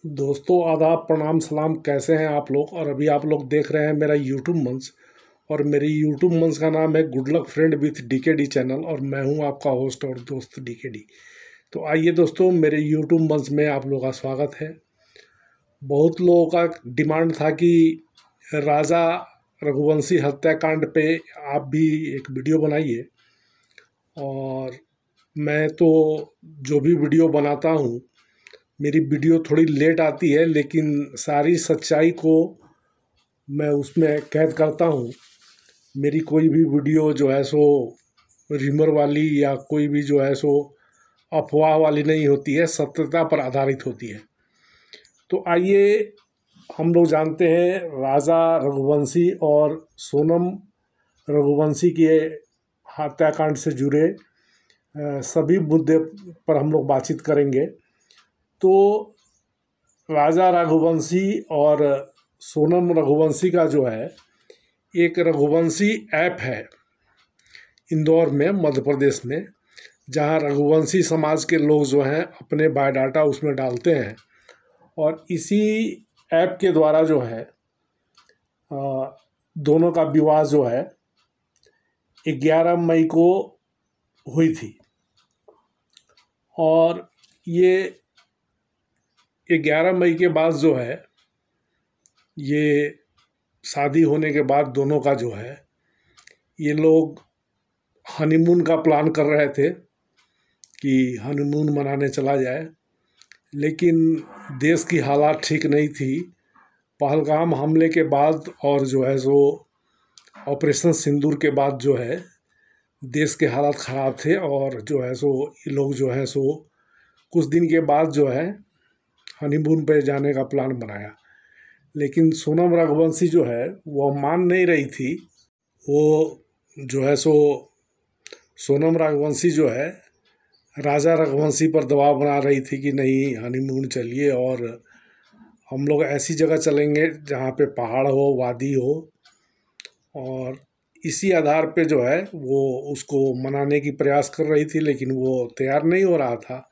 दोस्तों आदाब प्रणाम सलाम, कैसे हैं आप लोग। और अभी आप लोग देख रहे हैं मेरा यूट्यूब मंच। और मेरी यूट्यूब मंच का नाम है good luck friend with decade channel, और मैं हूं आपका होस्ट और दोस्त डीकेडी। तो आइए दोस्तों, मेरे यूट्यूब मंच में आप लोगों का स्वागत है। बहुत लोगों का डिमांड था कि राजा रघुवंशी हत्याकांड पे आप भी एक वीडियो बनाइए। और मैं तो जो भी वीडियो बनाता हूँ, मेरी वीडियो थोड़ी लेट आती है, लेकिन सारी सच्चाई को मैं उसमें कैद करता हूँ। मेरी कोई भी वीडियो जो है सो रिमर वाली या कोई भी जो है सो अफवाह वाली नहीं होती है, सत्यता पर आधारित होती है। तो आइए हम लोग जानते हैं राजा रघुवंशी और सोनम रघुवंशी के हत्याकांड से जुड़े सभी मुद्दे पर हम लोग बातचीत करेंगे। तो राजा रघुवंशी और सोनम रघुवंशी का जो है एक रघुवंशी ऐप है इंदौर में, मध्य प्रदेश में, जहां रघुवंशी समाज के लोग जो हैं अपने बायोडाटा उसमें डालते हैं। और इसी ऐप के द्वारा जो है दोनों का विवाह जो है 11 मई को हुई थी। और ये 11 मई के बाद जो है, ये शादी होने के बाद दोनों का जो है, ये लोग हनीमून का प्लान कर रहे थे कि हनीमून मनाने चला जाए। लेकिन देश की हालात ठीक नहीं थी। पहलगाम हमले के बाद और जो है सो ऑपरेशन सिंदूर के बाद जो है देश के हालात ख़राब थे। और जो है सो ये लोग जो है सो कुछ दिन के बाद जो है हनीमून पे जाने का प्लान बनाया। लेकिन सोनम रघुवंशी जो है वह मान नहीं रही थी। वो जो है सो सोनम रघुवंशी जो है राजा रघुवंशी पर दबाव बना रही थी कि नहीं, हनीमून चलिए और हम लोग ऐसी जगह चलेंगे जहाँ पे पहाड़ हो, वादी हो। और इसी आधार पे जो है वो उसको मनाने की प्रयास कर रही थी, लेकिन वो तैयार नहीं हो रहा था।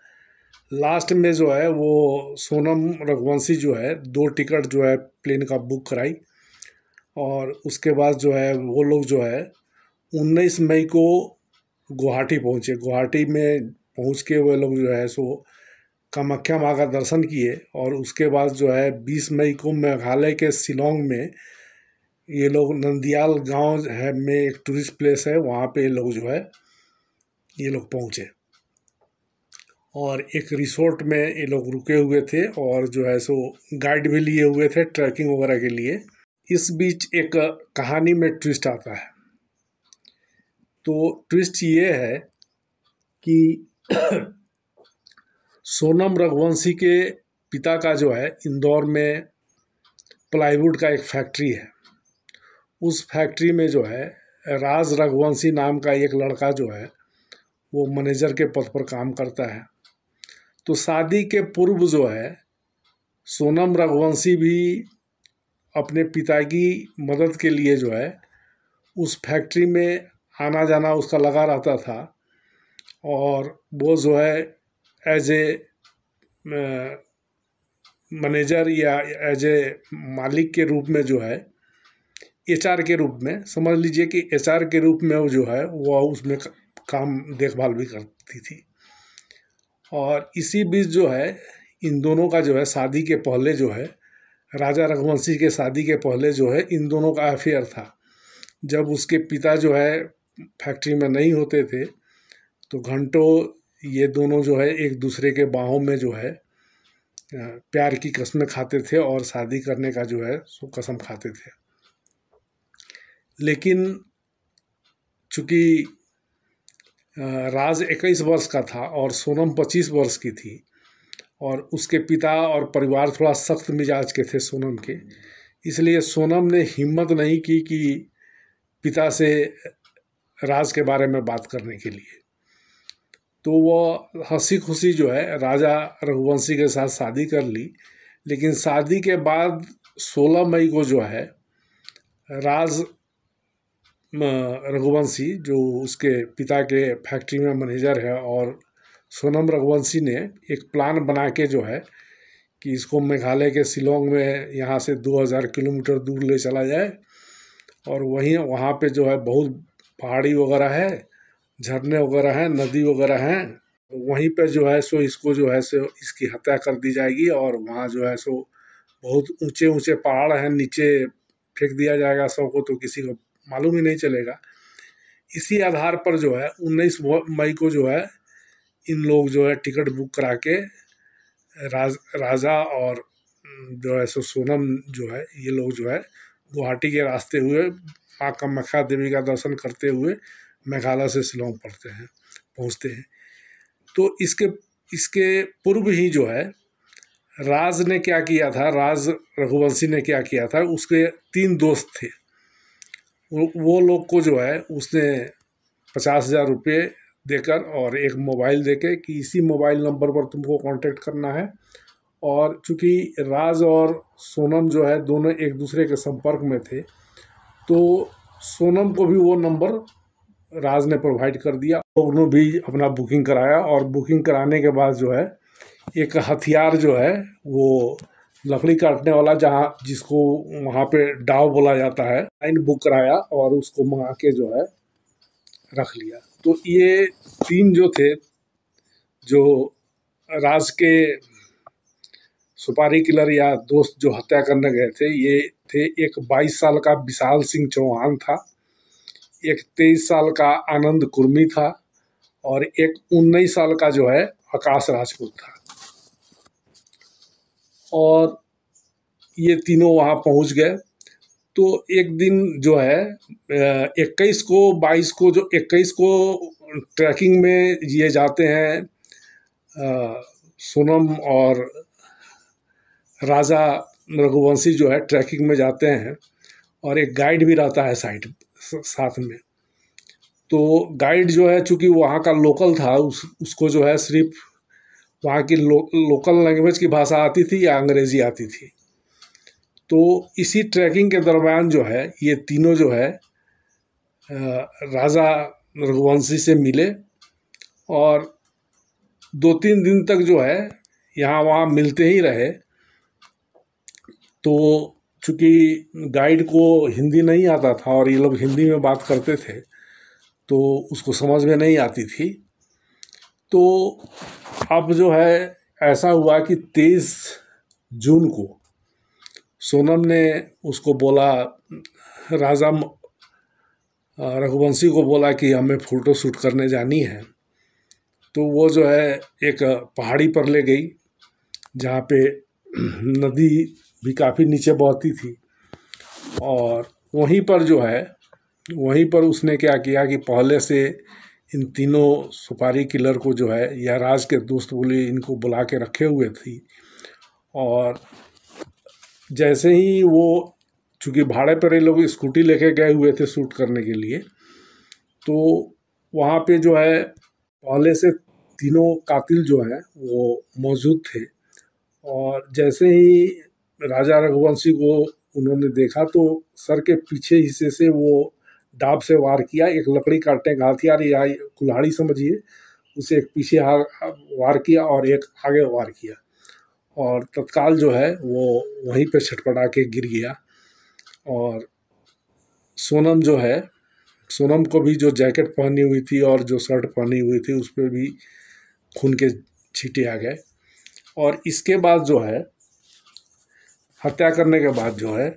लास्ट में जो है वो सोनम रघुवंशी जो है 2 टिकट जो है प्लेन का बुक कराई। और उसके बाद जो है वो लोग जो है 19 मई को गुवाहाटी पहुँचे। गुवाहाटी में पहुँच के वो लोग जो है सो कामाख्या माँ का दर्शन किए। और उसके बाद जो है 20 मई को मेघालय के शिलोंग में ये लोग नंदियाल गांव है में एक टूरिस्ट प्लेस है, वहाँ पे ये लोग जो है ये लोग पहुँचे। और एक रिसोर्ट में ये लोग रुके हुए थे और जो है सो गाइड भी लिए हुए थे ट्रैकिंग वगैरह के लिए। इस बीच एक कहानी में ट्विस्ट आता है। तो ट्विस्ट ये है कि सोनम रघुवंशी के पिता का जो है इंदौर में प्लाईवुड का एक फैक्ट्री है। उस फैक्ट्री में जो है राज रघुवंशी नाम का एक लड़का जो है वो मैनेजर के पद पर काम करता है। तो शादी के पूर्व जो है सोनम रघुवंशी भी अपने पिता की मदद के लिए जो है उस फैक्ट्री में आना जाना उसका लगा रहता था। और वो जो है एज ए मैनेजर या एज ए मालिक के रूप में जो है, एचआर के रूप में समझ लीजिए कि एचआर के रूप में वो जो है वह उसमें काम देखभाल भी करती थी। और इसी बीच जो है इन दोनों का जो है शादी के पहले जो है, राजा रघुवंशी के शादी के पहले जो है इन दोनों का अफेयर था। जब उसके पिता जो है फैक्ट्री में नहीं होते थे तो घंटों ये दोनों जो है एक दूसरे के बाहों में जो है प्यार की कसमें खाते थे और शादी करने का जो है सो कसम खाते थे। लेकिन चूँकि राज 21 वर्ष का था और सोनम 25 वर्ष की थी, और उसके पिता और परिवार थोड़ा सख्त मिजाज के थे सोनम के, इसलिए सोनम ने हिम्मत नहीं की कि पिता से राज के बारे में बात करने के लिए। तो वो हंसी खुशी जो है राजा रघुवंशी के साथ शादी कर ली। लेकिन शादी के बाद 16 मई को जो है राज रघुवंशी जो उसके पिता के फैक्ट्री में मैनेजर है, और सोनम रघुवंशी ने एक प्लान बना के जो है कि इसको मेघालय के शिलोंग में यहाँ से 2000 किलोमीटर दूर ले चला जाए, और वहीं वहाँ पे जो है बहुत पहाड़ी वगैरह है, झरने वगैरह हैं, नदी वगैरह हैं। वहीं पे जो है सो इसको जो है सो इसकी हत्या कर दी जाएगी, और वहाँ जो है सो बहुत ऊंचे ऊंचे पहाड़ हैं, नीचे फेंक दिया जाएगा शव को, तो किसी को मालूम ही नहीं चलेगा। इसी आधार पर जो है 19 मई को जो है इन लोग जो है टिकट बुक करा के राजा और जो है सो सोनम जो है ये लोग जो है गुवाहाटी के रास्ते हुए माँ कामाख्या देवी का दर्शन करते हुए मेघालय से शिलोंग पहुँचते हैं। तो इसके इसके पूर्व ही जो है राज ने क्या किया था, राज रघुवंशी ने क्या किया था, उसके 3 दोस्त थे। वो लोग को जो है उसने 50,000 रुपये देकर और एक मोबाइल देके कि इसी मोबाइल नंबर पर तुमको कांटेक्ट करना है। और चूंकि राज और सोनम जो है दोनों एक दूसरे के संपर्क में थे, तो सोनम को भी वो नंबर राज ने प्रोवाइड कर दिया। लोगों ने भी अपना बुकिंग कराया, और बुकिंग कराने के बाद जो है एक हथियार जो है वो लकड़ी काटने वाला, जहाँ जिसको वहाँ पे डाव बोला जाता है, लाइन बुक कराया और उसको मंगा के जो है रख लिया। तो ये 3 जो थे, जो राज के सुपारी किलर या दोस्त जो हत्या करने गए थे, ये थे एक 22 साल का विशाल सिंह चौहान था, एक 23 साल का आनंद कुर्मी था, और एक 19 साल का जो है आकाश राजपूत था। और ये तीनों वहाँ पहुँच गए। तो एक दिन जो है 21 को 22 को जो 21 को ट्रैकिंग में ये जाते हैं, सोनम और राजा रघुवंशी जो है ट्रैकिंग में जाते हैं, और एक गाइड भी रहता है साथ में। तो गाइड जो है चूँकि वहाँ का लोकल था, उसको जो है सिर्फ वहाँ की लोकल लैंग्वेज की भाषा आती थी या अंग्रेजी आती थी। तो इसी ट्रैकिंग के दरम्यान जो है ये तीनों जो है राजा रघुवंशी से मिले, और 2-3 दिन तक जो है यहाँ वहाँ मिलते ही रहे। तो चूँकि गाइड को हिंदी नहीं आता था और ये लोग हिंदी में बात करते थे, तो उसको समझ में नहीं आती थी। तो अब जो है ऐसा हुआ कि 23 जून को सोनम ने उसको बोला, राजा रघुवंशी को बोला कि हमें फ़ोटो शूट करने जानी है। तो वो जो है एक पहाड़ी पर ले गई, जहाँ पे नदी भी काफ़ी नीचे बहती थी, और वहीं पर जो है वहीं पर उसने क्या किया कि पहले से इन तीनों सुपारी किलर को जो है, या राज के दोस्त बोले इनको बुला के रखे हुए थी। और जैसे ही वो चूँकि भाड़े पर ये लोग स्कूटी लेके गए हुए थे शूट करने के लिए, तो वहाँ पे जो है पहले से तीनों कातिल जो हैं वो मौजूद थे। और जैसे ही राजा रघुवंशी को उन्होंने देखा, तो सर के पीछे हिस्से से वो डाब से वार किया, एक लकड़ी काटने का हथियार या कुल्हाड़ी समझिए, उसे एक पीछे वार किया और एक आगे वार किया, और तत्काल जो है वो वहीं पे छटपटा के गिर गया। और सोनम जो है, सोनम को भी जो जैकेट पहनी हुई थी और जो शर्ट पहनी हुई थी उस पर भी खून के छींटे आ गए। और इसके बाद जो है हत्या करने के बाद जो है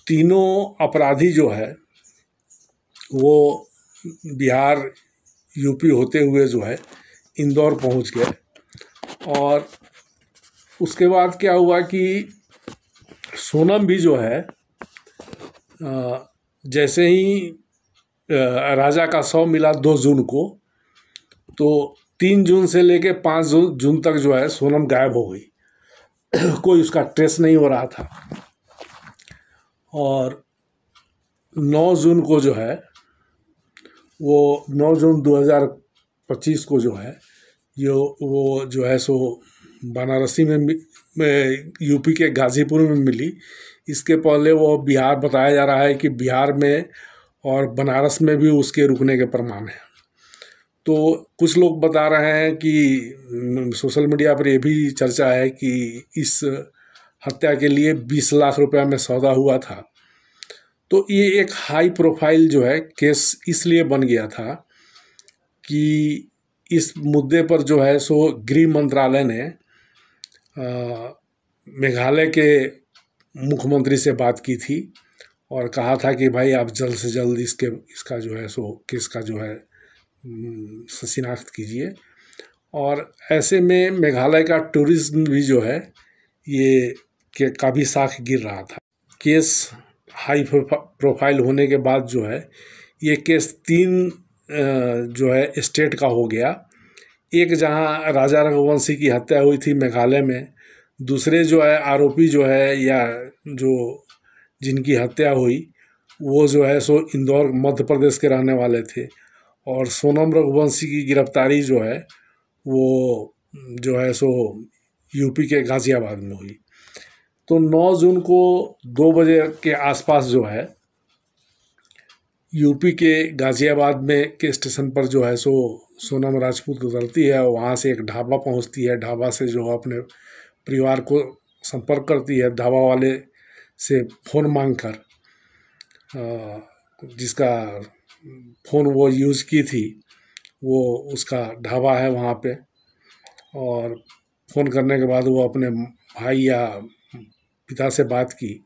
तीनों अपराधी जो है वो बिहार यूपी होते हुए जो है इंदौर पहुंच गए। और उसके बाद क्या हुआ कि सोनम भी जो है जैसे ही राजा का शव मिला 2 जून को, तो 3 जून से लेके 5 जून तक जो है सोनम गायब हो गई। कोई उसका ट्रेस नहीं हो रहा था। और 9 जून को जो है वो 9 जून 2025 को जो है वो जो है सो बनारसी में यूपी के गाजीपुर में मिली। इसके पहले वो बिहार, बताया जा रहा है कि बिहार में और बनारस में भी उसके रुकने के प्रमाण हैं। तो कुछ लोग बता रहे हैं कि सोशल मीडिया पर ये भी चर्चा है कि इस हत्या के लिए 20 लाख रुपया में सौदा हुआ था। तो ये एक हाई प्रोफाइल जो है केस इसलिए बन गया था कि इस मुद्दे पर जो है सो गृह मंत्रालय ने मेघालय के मुख्यमंत्री से बात की थी और कहा था कि भाई आप जल्द से जल्द इसका जो है सो केस का जो है शिनाख्त कीजिए। और ऐसे में मेघालय का टूरिज्म भी जो है ये का भी साख गिर रहा था। केस हाई प्रोफाइल होने के बाद जो है ये केस 3 जो है स्टेट का हो गया। एक जहां राजा रघुवंशी की हत्या हुई थी मेघालय में, दूसरे जो है आरोपी जो है या जो जिनकी हत्या हुई वो जो है सो इंदौर मध्य प्रदेश के रहने वाले थे, और सोनम रघुवंशी की गिरफ्तारी जो है वो जो है सो यूपी के गाज़ियाबाद में हुई। तो 9 जून को 2 बजे के आसपास जो है यूपी के गाज़ियाबाद में के स्टेशन पर जो है सो सोनम राजपूत उतरती है, वहाँ से एक ढाबा पहुँचती है। ढाबा से जो अपने परिवार को संपर्क करती है, ढाबा वाले से फ़ोन मांगकर, जिसका फ़ोन वो यूज़ की थी वो उसका ढाबा है वहाँ पे, और फ़ोन करने के बाद वो अपने भाई या पिता से बात की,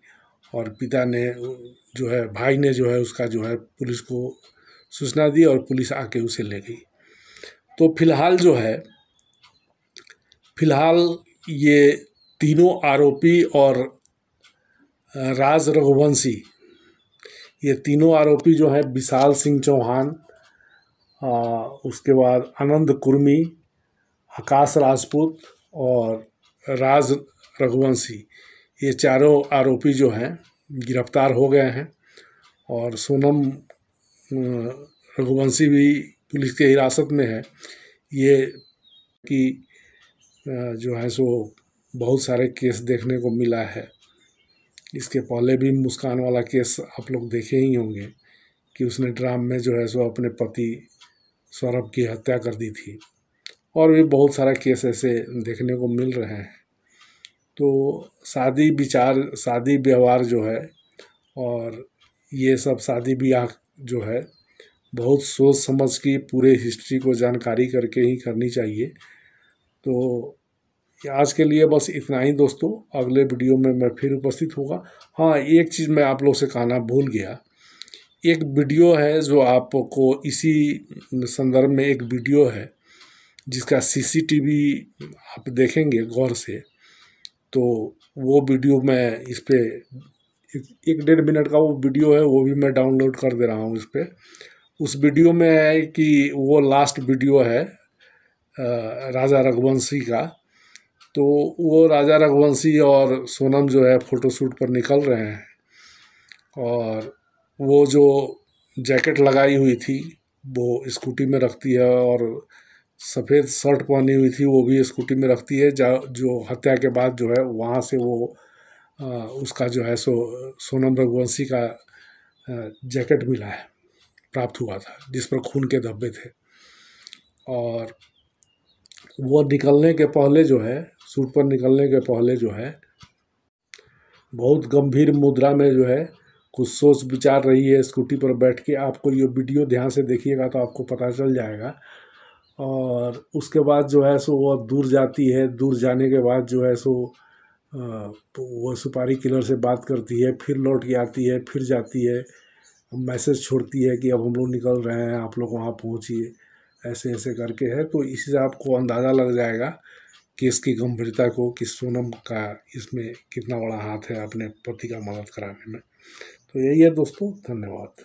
और पिता ने जो है भाई ने जो है उसका जो है पुलिस को सूचना दी और पुलिस आके उसे ले गई। तो फिलहाल ये तीनों आरोपी और राज रघुवंशी, ये तीनों आरोपी जो है विशाल सिंह चौहान, उसके बाद आनंद कुर्मी, आकाश राजपूत और राज रघुवंशी, ये चारों आरोपी जो हैं गिरफ्तार हो गए हैं। और सोनम रघुवंशी भी पुलिस के हिरासत में है। ये कि जो है सो बहुत सारे केस देखने को मिला है। इसके पहले भी मुस्कान वाला केस आप लोग देखे ही होंगे कि उसने ड्राम में जो है सो अपने पति सौरभ की हत्या कर दी थी, और भी बहुत सारा केस ऐसे देखने को मिल रहे हैं। तो शादी व्यवहार जो है और ये सब शादी ब्याह जो है बहुत सोच समझ की पूरे हिस्ट्री को जानकारी करके ही करनी चाहिए। तो आज के लिए बस इतना ही दोस्तों, अगले वीडियो में मैं फिर उपस्थित होगा। हाँ, एक चीज़ मैं आप लोग से कहना भूल गया, एक वीडियो है जो आपको इसी संदर्भ में एक वीडियो है जिसका सीसीटीवी आप देखेंगे गौर से, तो वो वीडियो मैं इस पे 1-1.5 मिनट का वो वीडियो है, वो भी मैं डाउनलोड कर दे रहा हूँ इस पे। उस वीडियो में है कि वो लास्ट वीडियो है राजा रघुवंशी का। तो वो राजा रघुवंशी और सोनम जो है फ़ोटोशूट पर निकल रहे हैं, और वो जो जैकेट लगाई हुई थी वो स्कूटी में रखती है, और सफ़ेद शर्ट पहनी हुई थी वो भी स्कूटी में रखती है। जो हत्या के बाद जो है वहाँ से वो उसका जो है सो सोनम रघुवंशी का जैकेट मिला है, प्राप्त हुआ था, जिस पर खून के धब्बे थे। और वो निकलने के पहले जो है, शूट पर निकलने के पहले जो है बहुत गंभीर मुद्रा में जो है कुछ सोच विचार रही है स्कूटी पर बैठ के। आपको ये वीडियो ध्यान से देखिएगा तो आपको पता चल जाएगा। और उसके बाद जो है सो वो दूर जाती है, दूर जाने के बाद जो है सो वो सुपारी किलर से बात करती है, फिर लौट के आती है, फिर जाती है, मैसेज छोड़ती है कि अब हम लोग निकल रहे हैं, आप लोग वहाँ पहुँचिए, ऐसे ऐसे करके है। तो इसी से आपको अंदाज़ा लग जाएगा कि इसकी गंभीरता को, कि सोनम का इसमें कितना बड़ा हाथ है अपने पति का मदद कराने में। तो यही है दोस्तों, धन्यवाद।